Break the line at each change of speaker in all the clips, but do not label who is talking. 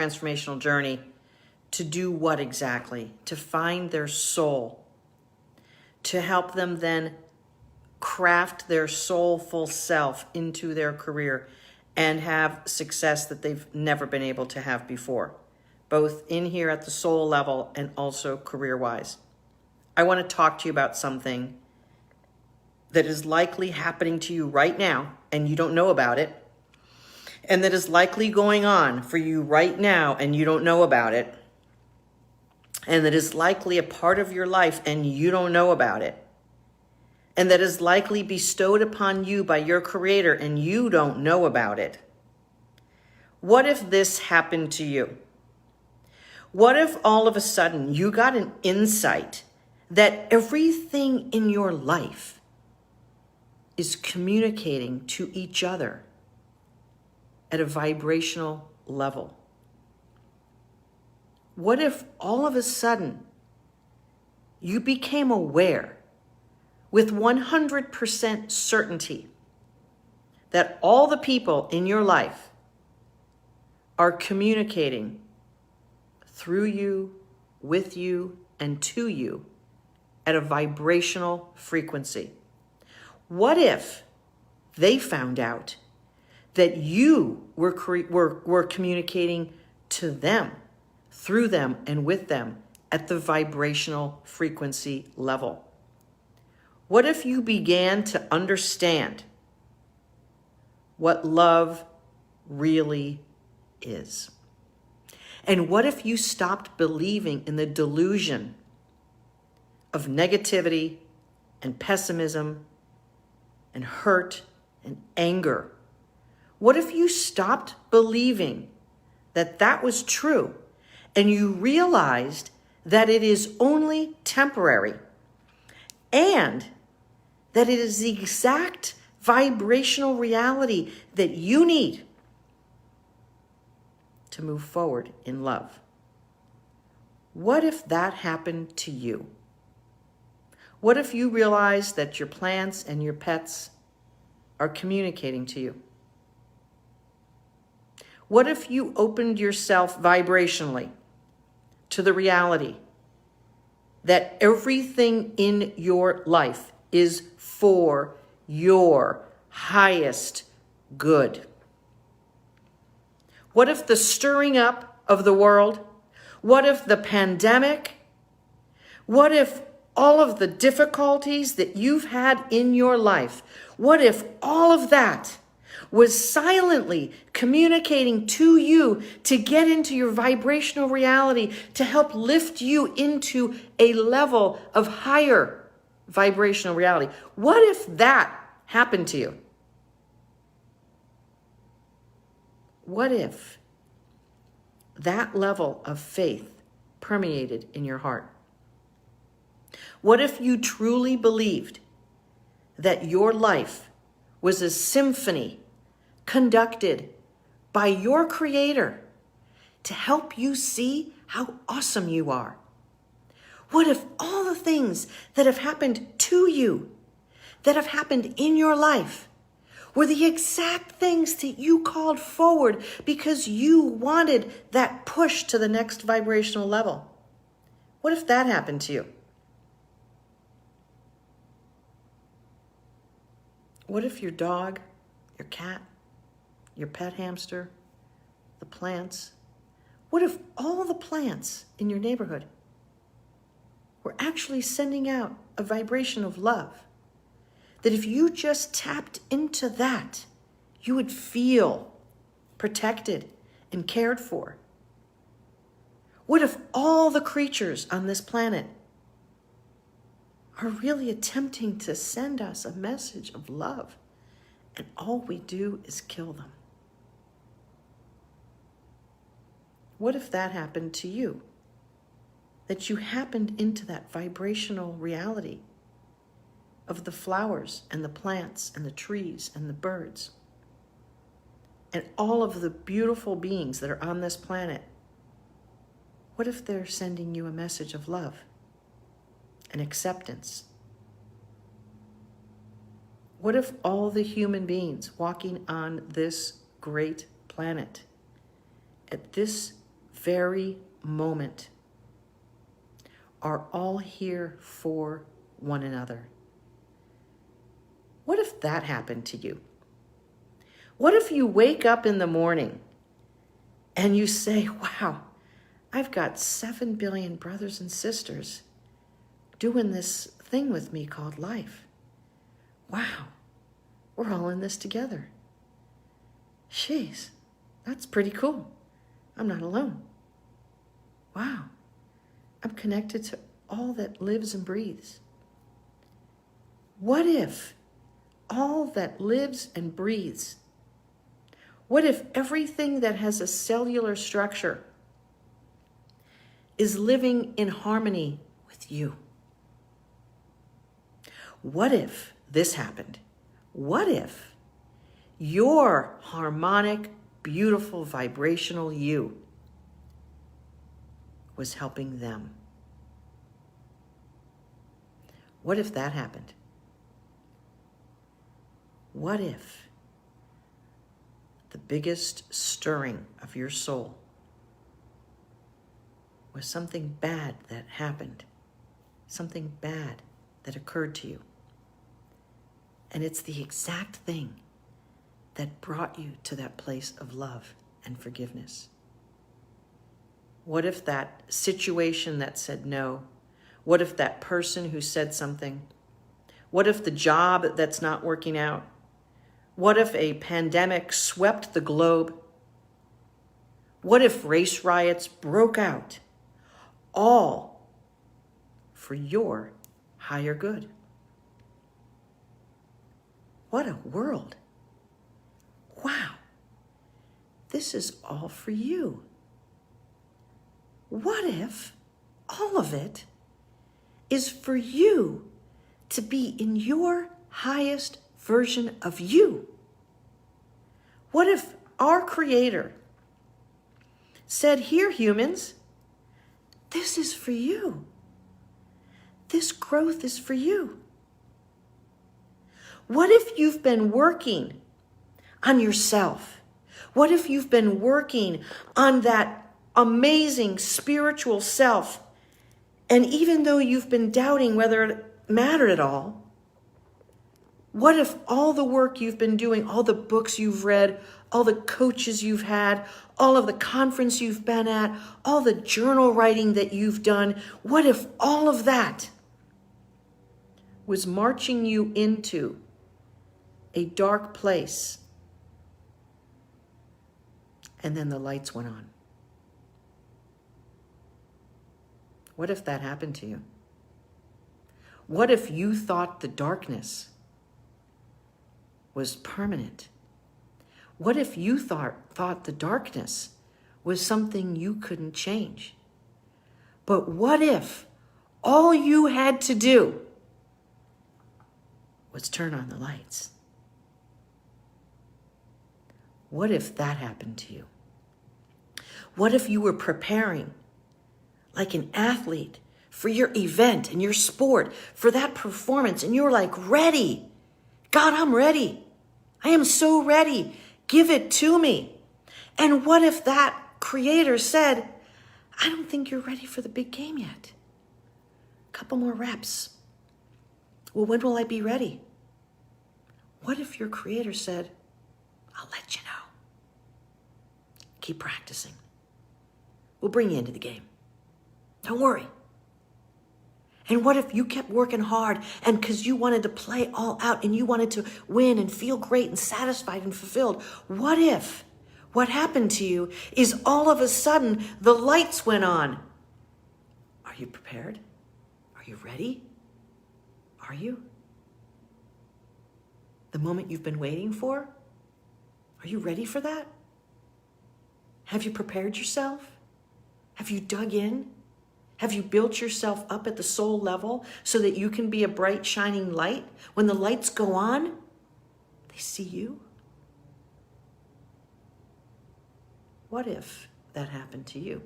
transformational journey to do what exactly? To find their soul, to help them then craft their soulful self into their career and have success that they've never been able to have before, both in here at the soul level and also career-wise. I want to talk to you about something that is likely happening to you right now and you don't know about it, and that is likely going on for you right now and you don't know about it, and that is likely a part of your life and you don't know about it, and that is likely bestowed upon you by your Creator and you don't know about it. What if this happened to you? What if all of a sudden you got an insight that everything in your life is communicating to each other at a vibrational level? What if all of a sudden you became aware with 100% certainty that all the people in your life are communicating through you, with you, and to you at a vibrational frequency? What if they found out that you were communicating to them, through them, and with them at the vibrational frequency level? What if you began to understand what love really is? And what if you stopped believing in the delusion of negativity and pessimism and hurt and anger? What if you stopped believing that that was true and you realized that it is only temporary and that it is the exact vibrational reality that you need to move forward in love? What if that happened to you? What if you realized that your plants and your pets are communicating to you? What if you opened yourself vibrationally to the reality that everything in your life is for your highest good? What if the stirring up of the world, what if the pandemic, what if all of the difficulties that you've had in your life, what if all of that was silently communicating to you to get into your vibrational reality, to help lift you into a level of higher vibrational reality? What if that happened to you? What if that level of faith permeated in your heart? What if you truly believed that your life was a symphony conducted by your Creator to help you see how awesome you are? What if all the things that have happened to you, that have happened in your life, were the exact things that you called forward because you wanted that push to the next vibrational level? What if that happened to you? What if your dog, your cat, your pet hamster, the plants, what if all the plants in your neighborhood were actually sending out a vibration of love? That if you just tapped into that, you would feel protected and cared for. What if all the creatures on this planet are really attempting to send us a message of love, and all we do is kill them? What if that happened to you? That you happened into that vibrational reality of the flowers and the plants and the trees and the birds and all of the beautiful beings that are on this planet? What if they're sending you a message of love and acceptance? What if all the human beings walking on this great planet at this very moment are all here for one another. What if that happened to you? What if you wake up in the morning and you say, wow, I've got 7 billion brothers and sisters doing this thing with me called life. Wow, we're all in this together. Jeez, that's pretty cool. I'm not alone. Wow, I'm connected to all that lives and breathes. What if all that lives and breathes, what if everything that has a cellular structure is living in harmony with you? What if this happened? What if your harmonic, beautiful, vibrational you was helping them? What if that happened? What if the biggest stirring of your soul was something bad that happened, something bad that occurred to you, and it's the exact thing that brought you to that place of love and forgiveness? What if that situation that said no? What if that person who said something? What if the job that's not working out? What if a pandemic swept the globe? What if race riots broke out? All for your higher good. What a world. Wow. This is all for you. What if all of it is for you to be in your highest version of you? What if our Creator said, here, humans, this is for you. This growth is for you. What if you've been working on yourself? What if you've been working on that amazing spiritual self, and even though you've been doubting whether it mattered at all, what if all the work you've been doing, all the books you've read, all the coaches you've had, all of the conference you've been at, all the journal writing that you've done, what if all of that was marching you into a dark place, and then the lights went on? What if that happened to you? What if you thought the darkness was permanent? What if you thought the darkness was something you couldn't change? But what if all you had to do was turn on the lights? What if that happened to you? What if you were preparing like an athlete for your event and your sport, for that performance, and you're like, ready? God, I'm ready. I am so ready. Give it to me. And what if that Creator said, I don't think you're ready for the big game yet. A couple more reps. Well, when will I be ready? What if your Creator said, I'll let you know. Keep practicing. We'll bring you into the game. Don't worry. And what if you kept working hard, and because you wanted to play all out and you wanted to win and feel great and satisfied and fulfilled? What if what happened to you is all of a sudden the lights went on? Are you prepared? Are you ready? Are you? The moment you've been waiting for? Are you ready for that? Have you prepared yourself? Have you dug in? Have you built yourself up at the soul level so that you can be a bright, shining light? When the lights go on, they see you. What if that happened to you?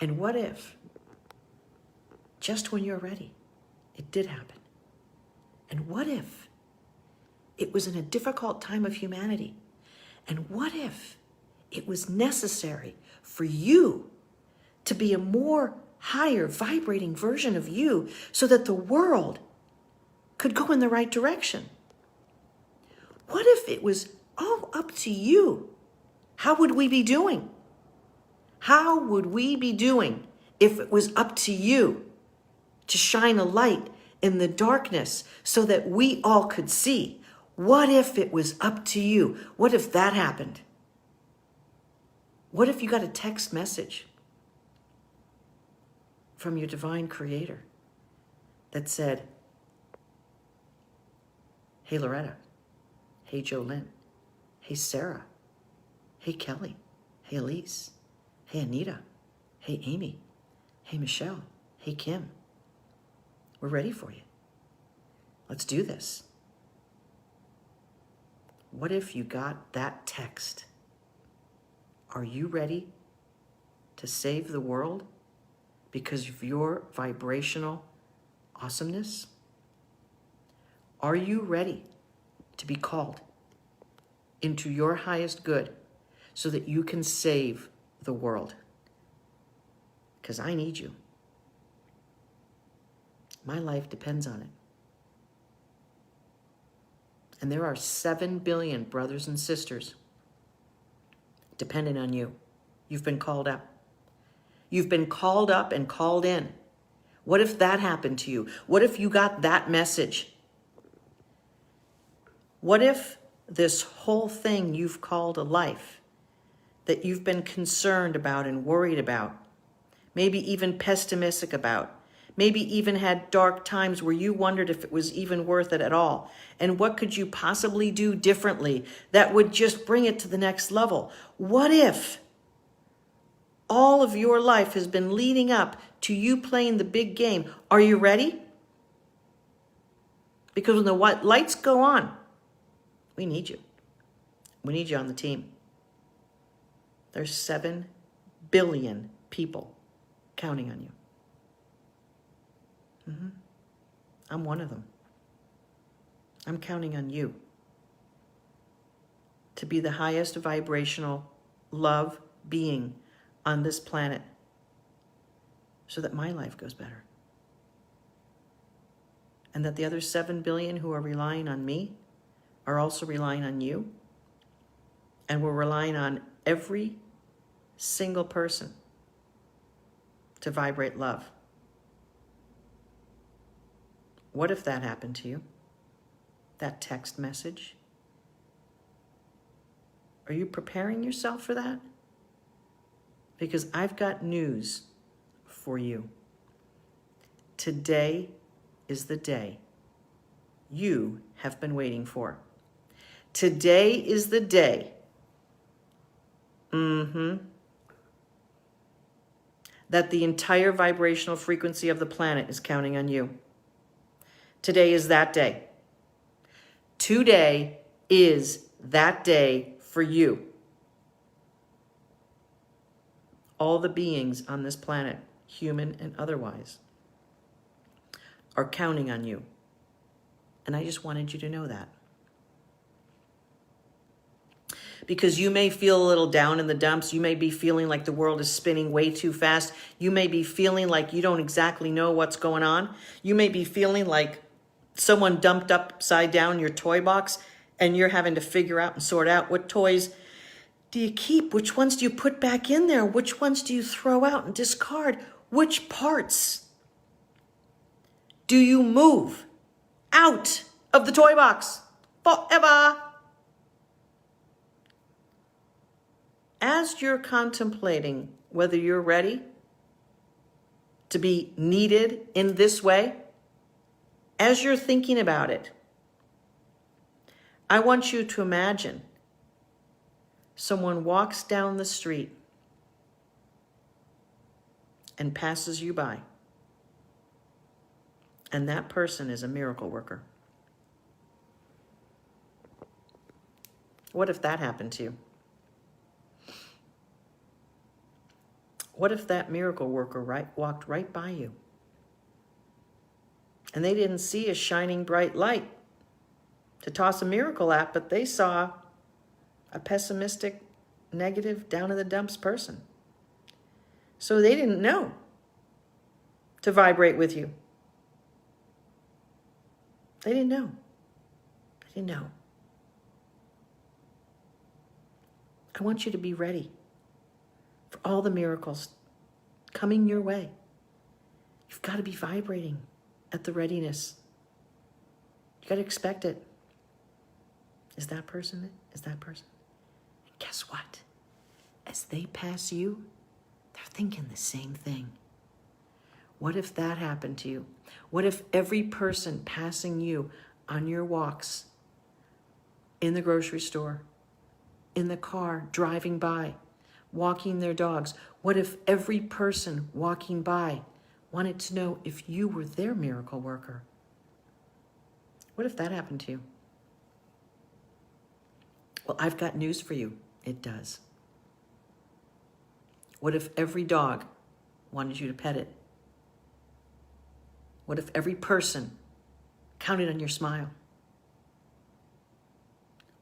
And what if, just when you're ready, it did happen? And what if it was in a difficult time of humanity? And what if it was necessary for you to be a more higher vibrating version of you so that the world could go in the right direction. What if it was all up to you? How would we be doing? How would we be doing if it was up to you to shine a light in the darkness so that we all could see? What if it was up to you? What if that happened? What if you got a text message from your divine creator that said, "Hey Loretta, hey Jolynn, hey Sarah, hey Kelly, hey Elise, hey Anita, hey Amy, hey Michelle, hey Kim, we're ready for you. Let's do this." What if you got that text? Are you ready to save the world because of your vibrational awesomeness? Are you ready to be called into your highest good so that you can save the world? Because I need you. My life depends on it. And there are 7 billion brothers and sisters dependent on you. You've been called up. You've been called up and called in. What if that happened to you? What if you got that message? What if this whole thing you've called a life that you've been concerned about and worried about, maybe even pessimistic about, maybe even had dark times where you wondered if it was even worth it at all, and what could you possibly do differently that would just bring it to the next level? What if all of your life has been leading up to you playing the big game? Are you ready? Because when the lights go on, we need you. We need you on the team. There's 7 billion people counting on you. I'm one of them. I'm counting on you to be the highest vibrational love being on this planet so that my life goes better. And that the other 7 billion who are relying on me are also relying on you. And we're relying on every single person to vibrate love. What if that happened to you? That text message? Are you preparing yourself for that? Because I've got news for you. Today is the day you have been waiting for. Today is the day that the entire vibrational frequency of the planet is counting on you. Today is that day. Today is that day for you. All the beings on this planet, human and otherwise, are counting on you. And I just wanted you to know that. Because you may feel a little down in the dumps. You may be feeling like the world is spinning way too fast. You may be feeling like you don't exactly know what's going on. You may be feeling like someone dumped upside down your toy box and you're having to figure out and sort out what toys do you keep? Which ones do you put back in there? Which ones do you throw out and discard? Which parts do you move out of the toy box forever? As you're contemplating whether you're ready to be needed in this way, as you're thinking about it, I want you to imagine someone walks down the street and passes you by, and that person is a miracle worker. What if that happened to you? What if that miracle worker walked right by you and they didn't see a shining bright light to toss a miracle at, but they saw a pessimistic, negative, down in the dumps person? So they didn't know to vibrate with you. They didn't know. They didn't know. I want you to be ready for all the miracles coming your way. You've got to be vibrating at the readiness. You got to expect it. Is that person it? Is that person? And guess what? As they pass you, they're thinking the same thing. What if that happened to you? What if every person passing you on your walks, in the grocery store, in the car, driving by, walking their dogs, what if every person walking by wanted to know if you were their miracle worker? What if that happened to you? Well, I've got news for you. It does. What if every dog wanted you to pet it? What if every person counted on your smile?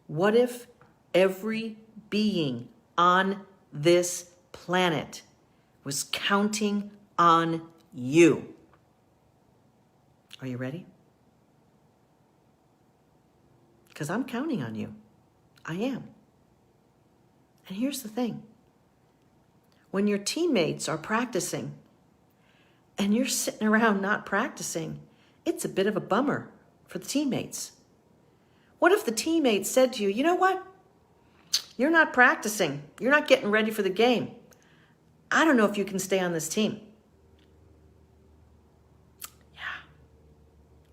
What if every being on this planet was counting on you? Are you ready? Because I'm counting on you. I am. And here's the thing. When your teammates are practicing and you're sitting around not practicing, it's a bit of a bummer for the teammates. What if the teammates said to you, you know what? You're not practicing. You're not getting ready for the game. I don't know if you can stay on this team. Yeah.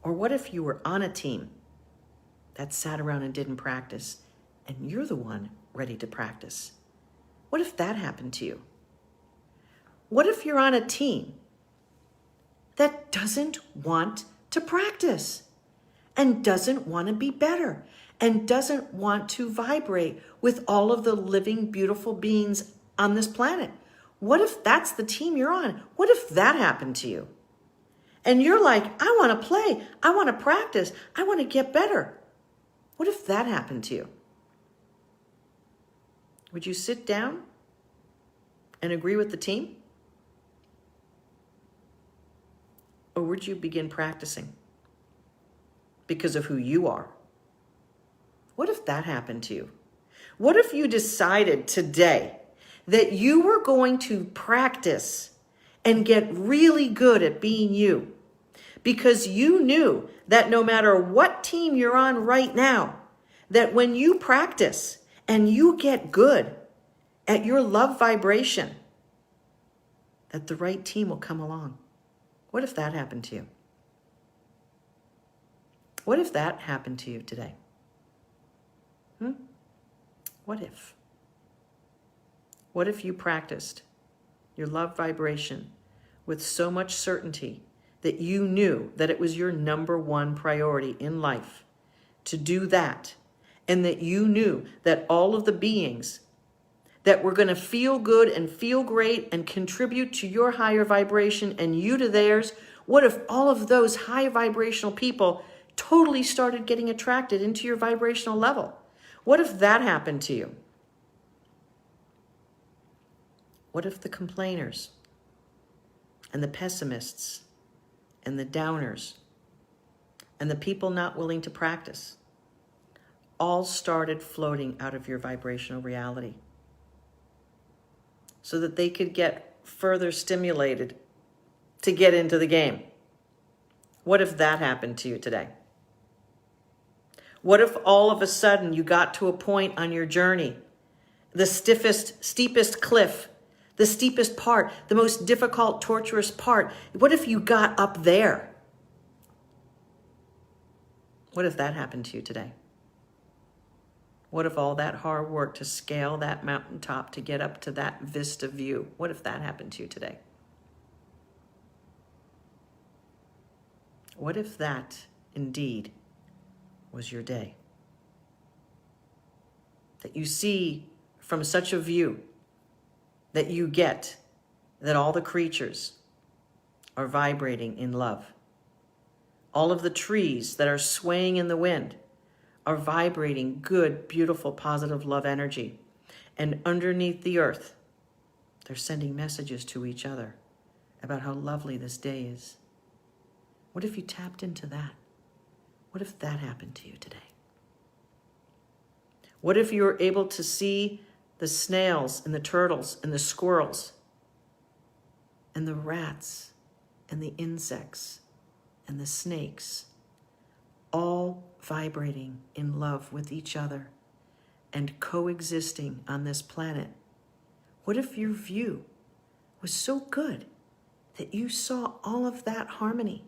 Or what if you were on a team that sat around and didn't practice, and you're the one ready to practice? What if that happened to you? What if you're on a team that doesn't want to practice and doesn't want to be better and doesn't want to vibrate with all of the living, beautiful beings on this planet? What if that's the team you're on? What if that happened to you? And you're like, I want to play. I want to practice. I want to get better. What if that happened to you? Would you sit down and agree with the team? Or would you begin practicing because of who you are? What if that happened to you? What if you decided today that you were going to practice and get really good at being you because you knew that no matter what team you're on right now, that when you practice and you get good at your love vibration, that the right team will come along? What if that happened to you? What if that happened to you today? What if? What if you practiced your love vibration with so much certainty that you knew that it was your number one priority in life to do that, and that you knew that all of the beings that were going to feel good and feel great and contribute to your higher vibration and you to theirs? What if all of those high vibrational people totally started getting attracted into your vibrational level? What if that happened to you? What if the complainers and the pessimists and the downers and the people not willing to practice all started floating out of your vibrational reality so that they could get further stimulated to get into the game? What if that happened to you today? What if all of a sudden you got to a point on your journey, the steepest cliff, the steepest part, the most difficult, torturous part? What if you got up there? What if that happened to you today? What if all that hard work to scale that mountaintop to get up to that vista view, what if that happened to you today? What if that indeed was your day? That you see from such a view that you get that all the creatures are vibrating in love. All of the trees that are swaying in the wind are vibrating good, beautiful, positive love energy. And underneath the earth, They're sending messages to each other about how lovely this day is. What if you tapped into that? What if that happened to you today? What if you were able to see the snails and the turtles and the squirrels and the rats and the insects and the snakes all vibrating in love with each other and coexisting on this planet? What if your view was so good that you saw all of that harmony?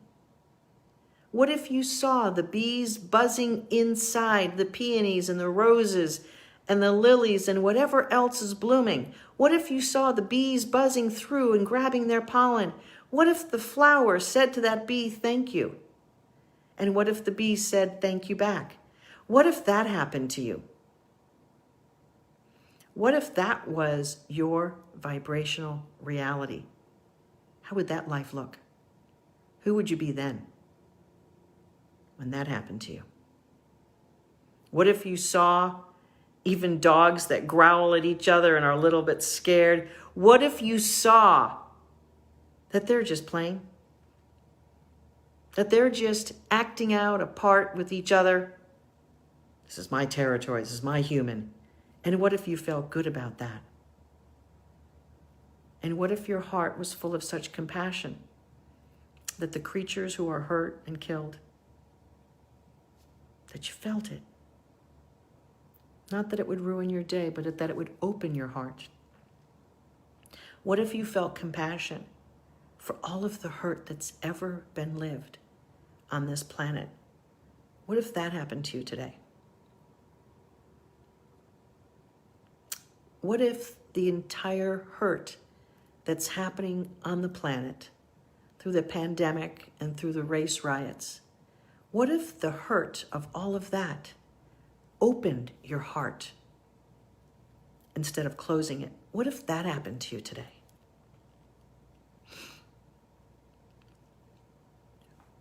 What if you saw the bees buzzing inside the peonies and the roses and the lilies and whatever else is blooming? What if you saw the bees buzzing through and grabbing their pollen? What if the flower said to that bee, thank you? And what if the bee said, thank you back? What if that happened to you? What if that was your vibrational reality? How would that life look? Who would you be then when that happened to you? What if you saw even dogs that growl at each other and are a little bit scared? What if you saw that they're just playing? That they're just acting out a part with each other? This is my territory, this is my human. And what if you felt good about that? And what if your heart was full of such compassion that the creatures who are hurt and killed, that you felt it? Not that it would ruin your day, but that it would open your heart. What if you felt compassion for all of the hurt that's ever been lived on this planet? What if that happened to you today? What if the entire hurt that's happening on the planet through the pandemic and through the race riots, what if the hurt of all of that opened your heart instead of closing it? What if that happened to you today?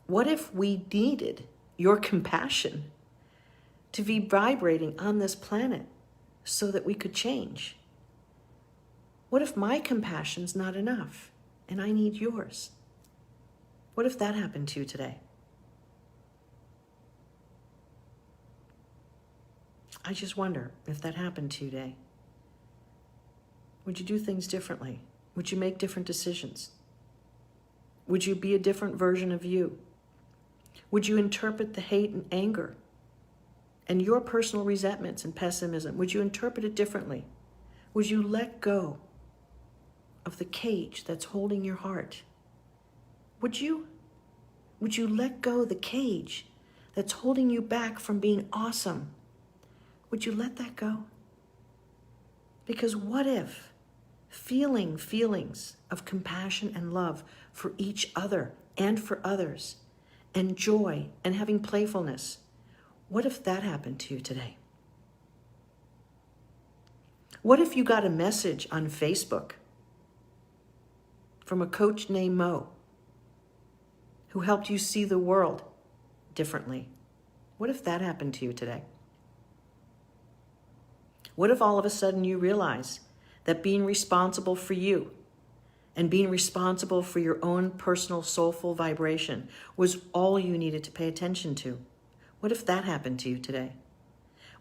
What if we needed your compassion to be vibrating on this planet so that we could change? What if my compassion's not enough and I need yours? What if that happened to you today? I just wonder if that happened to you today. Would you do things differently? Would you make different decisions? Would you be a different version of you? Would you interpret the hate and anger and your personal resentments and pessimism? Would you interpret it differently? Would you let go of the cage that's holding your heart? Would you let go of the cage that's holding you back from being awesome? Would you let that go? Because what if feeling feelings of compassion and love for each other and for others, and joy and having playfulness, what if that happened to you today? What if you got a message on Facebook from a coach named Mo who helped you see the world differently? What if that happened to you today? What if all of a sudden you realize that being responsible for you and being responsible for your own personal soulful vibration was all you needed to pay attention to? What if that happened to you today?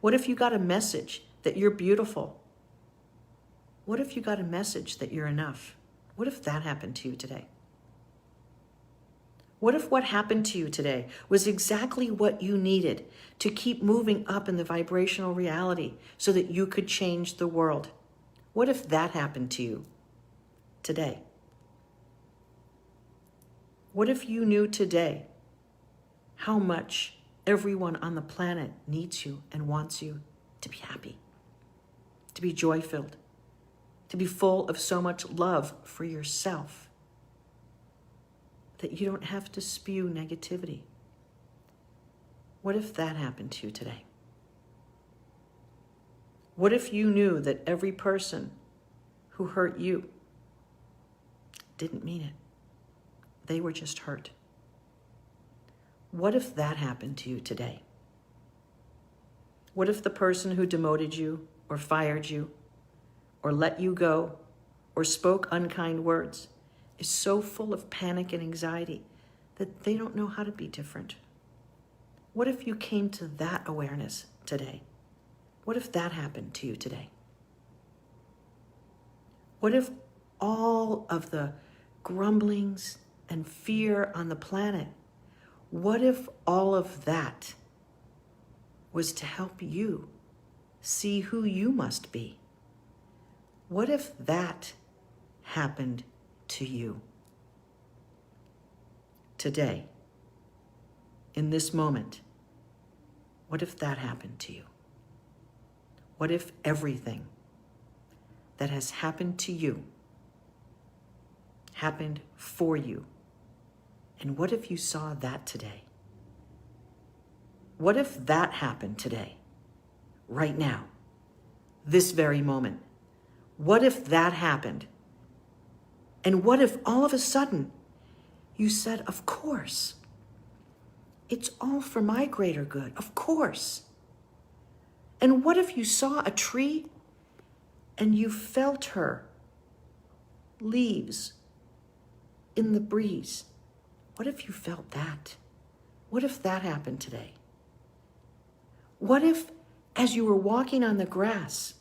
What if you got a message that you're beautiful? What if you got a message that you're enough? What if that happened to you today? What if what happened to you today was exactly what you needed to keep moving up in the vibrational reality so that you could change the world? What if that happened to you today? What if you knew today how much everyone on the planet needs you and wants you to be happy, to be joy-filled, to be full of so much love for yourself that you don't have to spew negativity? What if that happened to you today? What if you knew that every person who hurt you didn't mean it? They were just hurt. What if that happened to you today? What if the person who demoted you or fired you or let you go or spoke unkind words is so full of panic and anxiety that they don't know how to be different. What if you came to that awareness today? What if that happened to you today? What if all of the grumblings and fear on the planet, what if all of that was to help you see who you must be? What if that happened to you today, in this moment? What if that happened to you? What if everything that has happened to you happened for you? And what if you saw that today? What if that happened today, right now, this very moment? What if that happened? And what if all of a sudden you said, of course, it's all for my greater good, of course. And what if you saw a tree and you felt her leaves in the breeze? What if you felt that? What if that happened today? What if, as you were walking on the grass,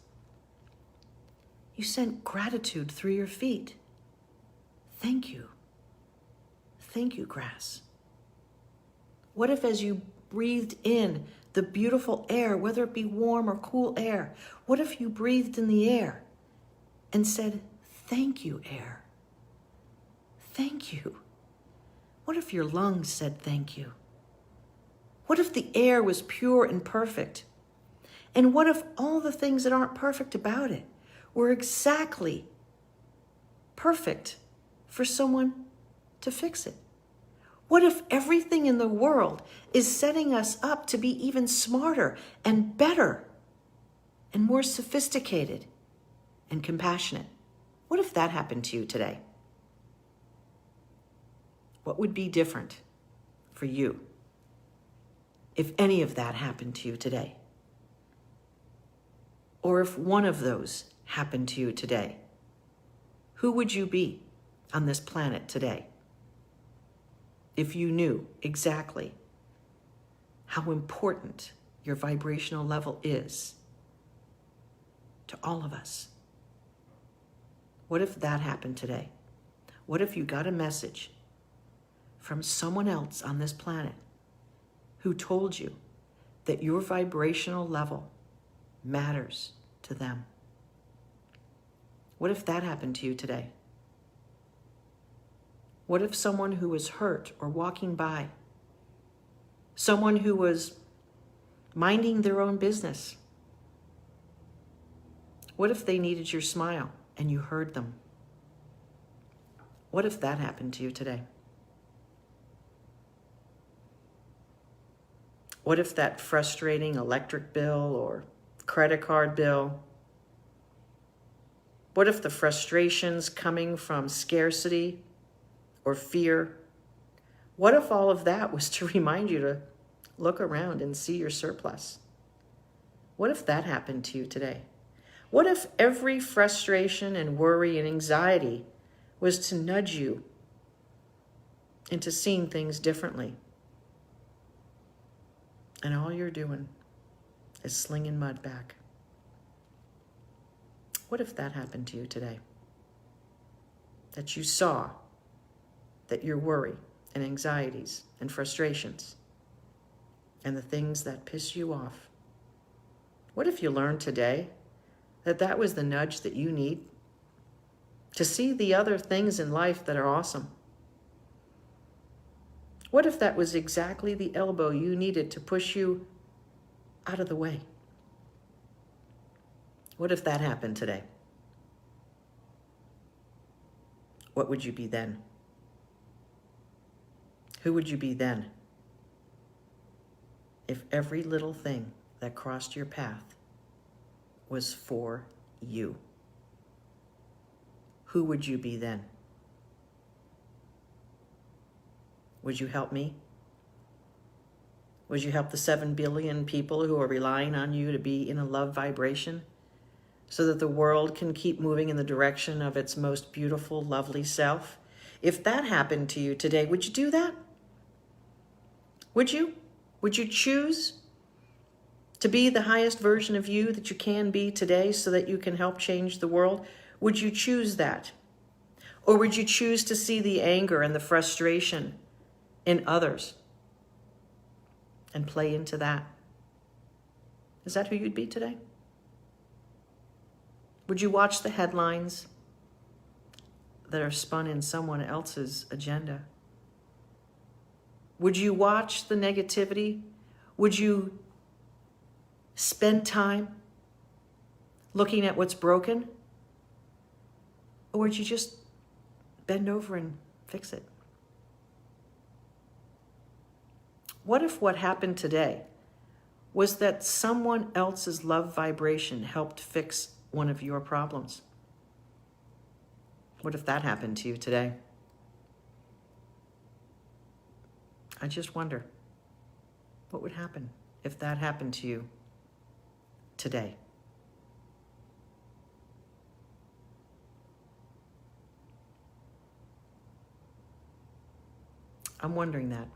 you sent gratitude through your feet? Thank you. Thank you, grass. What if, as you breathed in the beautiful air, whether it be warm or cool air, what if you breathed in the air and said, thank you, air. Thank you. What if your lungs said thank you? What if the air was pure and perfect? And what if all the things that aren't perfect about it were exactly perfect for someone to fix it? What if everything in the world is setting us up to be even smarter and better and more sophisticated and compassionate? What if that happened to you today? What would be different for you if any of that happened to you today? Or if one of those happened to you today? Who would you be on this planet today if you knew exactly how important your vibrational level is to all of us? What if that happened today? What if you got a message from someone else on this planet who told you that your vibrational level matters to them? What if that happened to you today? What if someone who was hurt or walking by, someone who was minding their own business, what if they needed your smile and you heard them? What if that happened to you today? What if that frustrating electric bill or credit card bill? What if the frustrations coming from scarcity or fear? What if all of that was to remind you to look around and see your surplus? What if that happened to you today? What if every frustration and worry and anxiety was to nudge you into seeing things differently? And all you're doing is slinging mud back. What if that happened to you today? That you saw that your worry and anxieties and frustrations and the things that piss you off, what if you learned today that that was the nudge that you need to see the other things in life that are awesome? What if that was exactly the elbow you needed to push you out of the way? What if that happened today? What would you be then? Who would you be then if every little thing that crossed your path was for you? Who would you be then? Would you help me? Would you help the 7 billion people who are relying on you to be in a love vibration? so that the world can keep moving in the direction of its most beautiful, lovely self? If that happened to you today, would you do that? Would you? Would you choose to be the highest version of you that you can be today so that you can help change the world? Would you choose that? Or would you choose to see the anger and the frustration in others and play into that? Is that who you'd be today? Would you watch the headlines that are spun in someone else's agenda? Would you watch the negativity? Would you spend time looking at what's broken? Or would you just bend over and fix it? What if what happened today was that someone else's love vibration helped fix one of your problems? What if that happened to you today? I just wonder, what would happen if that happened to you today? I'm wondering that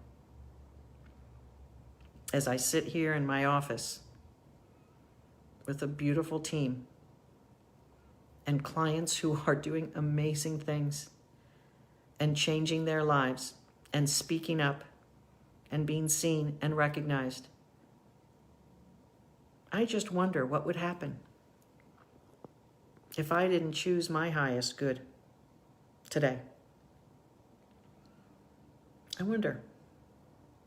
as I sit here in my office with a beautiful team and clients who are doing amazing things and changing their lives and speaking up and being seen and recognized. I just wonder what would happen if I didn't choose my highest good today. I wonder,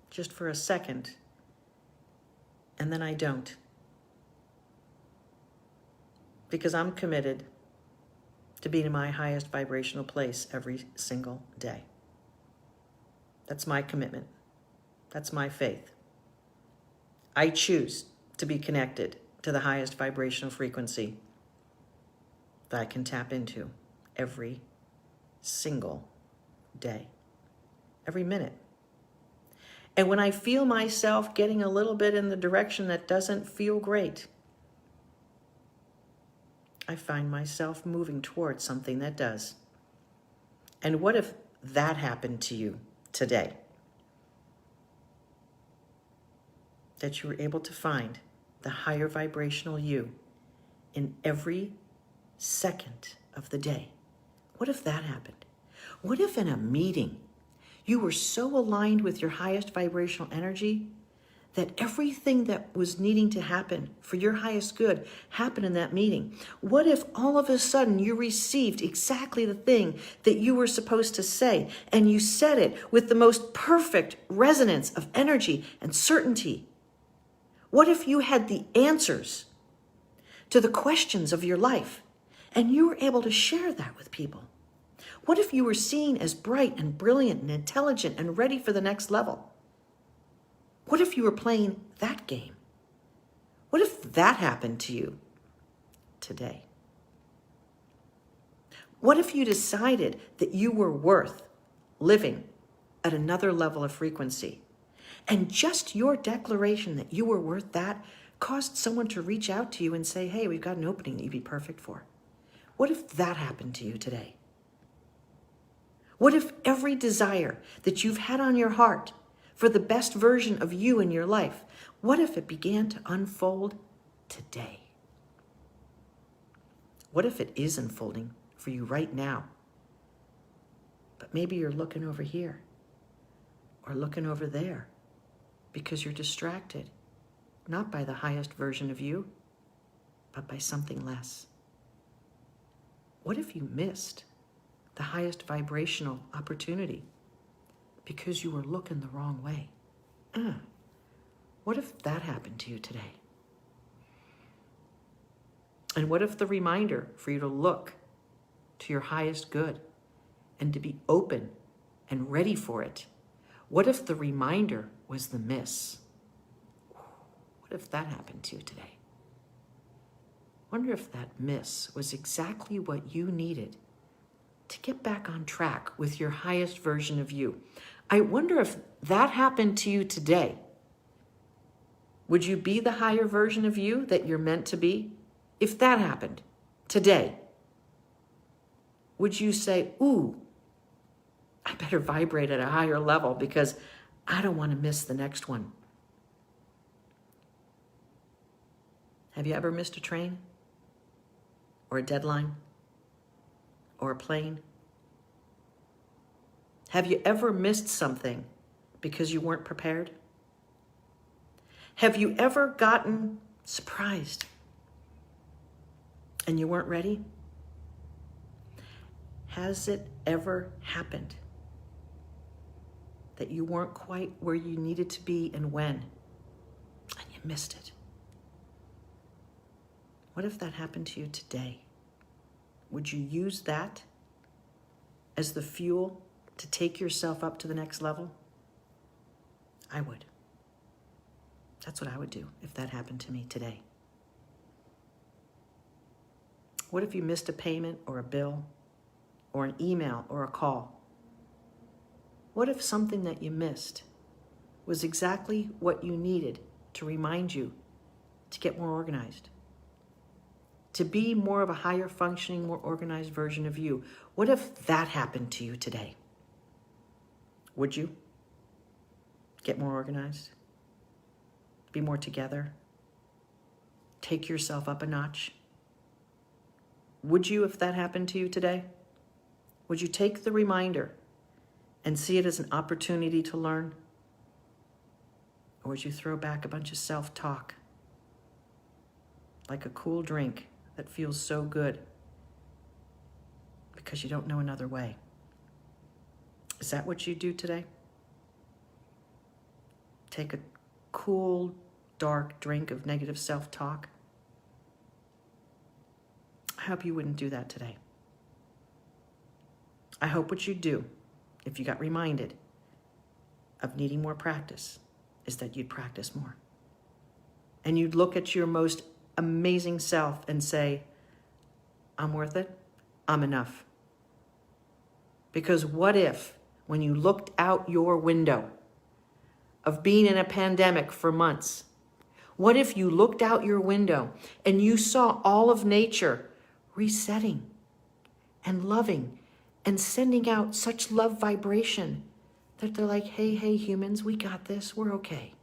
just for a second, and then I don't. Because I'm committed to being in my highest vibrational place every single day. That's my commitment. That's my faith. I choose to be connected to the highest vibrational frequency that I can tap into every single day, every minute. And when I feel myself getting a little bit in the direction that doesn't feel great, I find myself moving towards something that does. And what if that happened to you today? That you were able to find the higher vibrational you in every second of the day. What if that happened? What if in a meeting you were so aligned with your highest vibrational energy that everything that was needing to happen for your highest good happened in that meeting? What if all of a sudden you received exactly the thing that you were supposed to say, and you said it with the most perfect resonance of energy and certainty? What if you had the answers to the questions of your life and you were able to share that with people? What if you were seen as bright and brilliant and intelligent and ready for the next level? What if you were playing that game? What if that happened to you today? What if you decided that you were worth living at another level of frequency, and just your declaration that you were worth that caused someone to reach out to you and say, hey, we've got an opening that you'd be perfect for? What if that happened to you today? What if every desire that you've had on your heart for the best version of you in your life, what if it began to unfold today? What if it is unfolding for you right now? But maybe you're looking over here or looking over there because you're distracted, not by the highest version of you, but by something less. What if you missed the highest vibrational opportunity because you were looking the wrong way? What if that happened to you today? And what if the reminder for you to look to your highest good and to be open and ready for it? What if the reminder was the miss? What if that happened to you today? Wonder if that miss was exactly what you needed to get back on track with your highest version of you. I wonder if that happened to you today. Would you be the higher version of you that you're meant to be? If that happened, today, would you say, ooh, I better vibrate at a higher level because I don't want to miss the next one? Have you ever missed a train or a deadline or a plane? Have you ever missed something because you weren't prepared? Have you ever gotten surprised and you weren't ready? Has it ever happened that you weren't quite where you needed to be and when, and you missed it? What if that happened to you today? Would you use that as the fuel to take yourself up to the next level? I would. That's what I would do if that happened to me today. What if you missed a payment or a bill or an email or a call? What if something that you missed was exactly what you needed to remind you to get more organized? To be more of a higher functioning, more organized version of you? What if that happened to you today? Would you get more organized? Be more together? Take yourself up a notch? Would you if that happened to you today? Would you take the reminder and see it as an opportunity to learn? Or would you throw back a bunch of self-talk like a cool drink that feels so good because you don't know another way? Is that what you do today? Take a cool, dark drink of negative self-talk? I hope you wouldn't do that today. I hope what you do, if you got reminded of needing more practice, is that you'd practice more. And you'd look at your most amazing self and say, I'm worth it. I'm enough. Because what if, when you looked out your window of being in a pandemic for months, what if you looked out your window and you saw all of nature resetting and loving and sending out such love vibration that they're like, hey, humans, we got this, we're okay.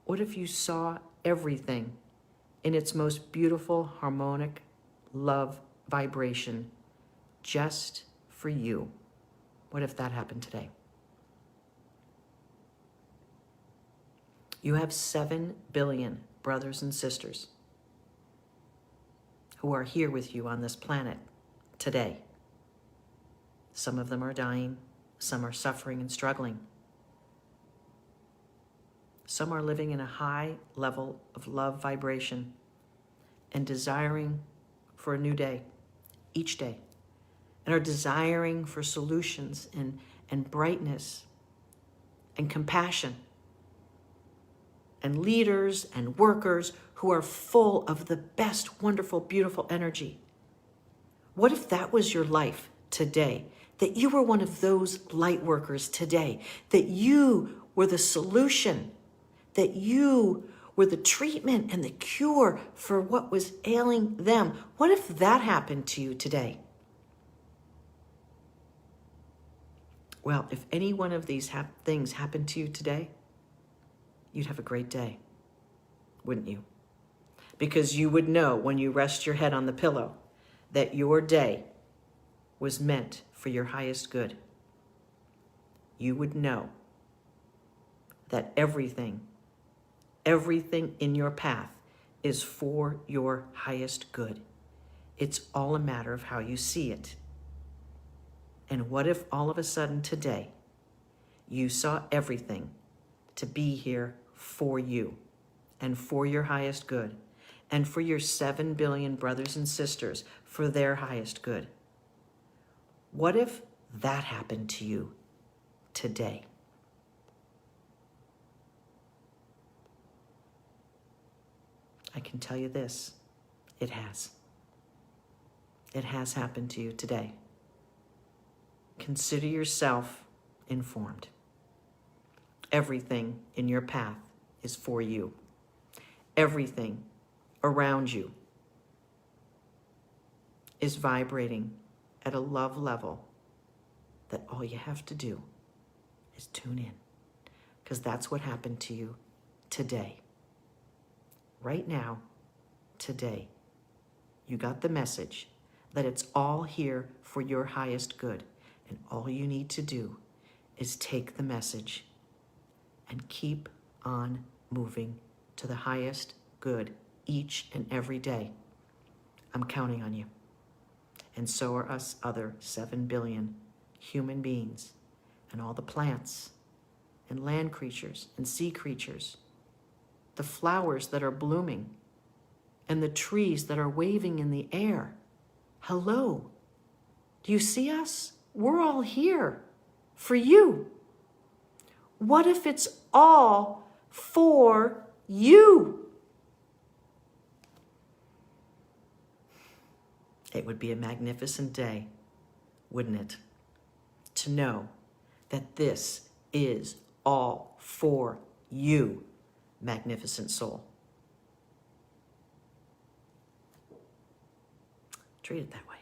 What if you saw everything in its most beautiful, harmonic love vibration just for you? What if that happened today? You have 7 billion brothers and sisters who are here with you on this planet today. Some of them are dying, some are suffering and struggling. Some are living in a high level of love vibration and desiring for a new day, each day, and are desiring for solutions and brightness and compassion, and leaders and workers who are full of the best, wonderful, beautiful energy. What if that was your life today? That you were one of those light workers today, that you were the solution, that you were the treatment and the cure for what was ailing them. What if that happened to you today? Well, if any one of these things happened to you today, you'd have a great day, wouldn't you? Because you would know when you rest your head on the pillow that your day was meant for your highest good. You would know that everything in your path is for your highest good. It's all a matter of how you see it. And what if all of a sudden today you saw everything to be here for you and for your highest good and for your 7 billion brothers and sisters for their highest good? What if that happened to you today? I can tell you this, it has. It has happened to you today. Consider yourself informed. Everything in your path is for you. Everything around you is vibrating at a love level that all you have to do is tune in, because that's what happened to you today. Right now, today, you got the message that it's all here for your highest good, and all you need to do is take the message and keep on moving to the highest good each and every day. I'm counting on you. And so are us other 7 billion human beings, and all the plants and land creatures and sea creatures, the flowers that are blooming and the trees that are waving in the air. Hello. Do you see us? We're all here for you. What if it's all for you? It would be a magnificent day, wouldn't it? To know that this is all for you, magnificent soul. Treat it that way.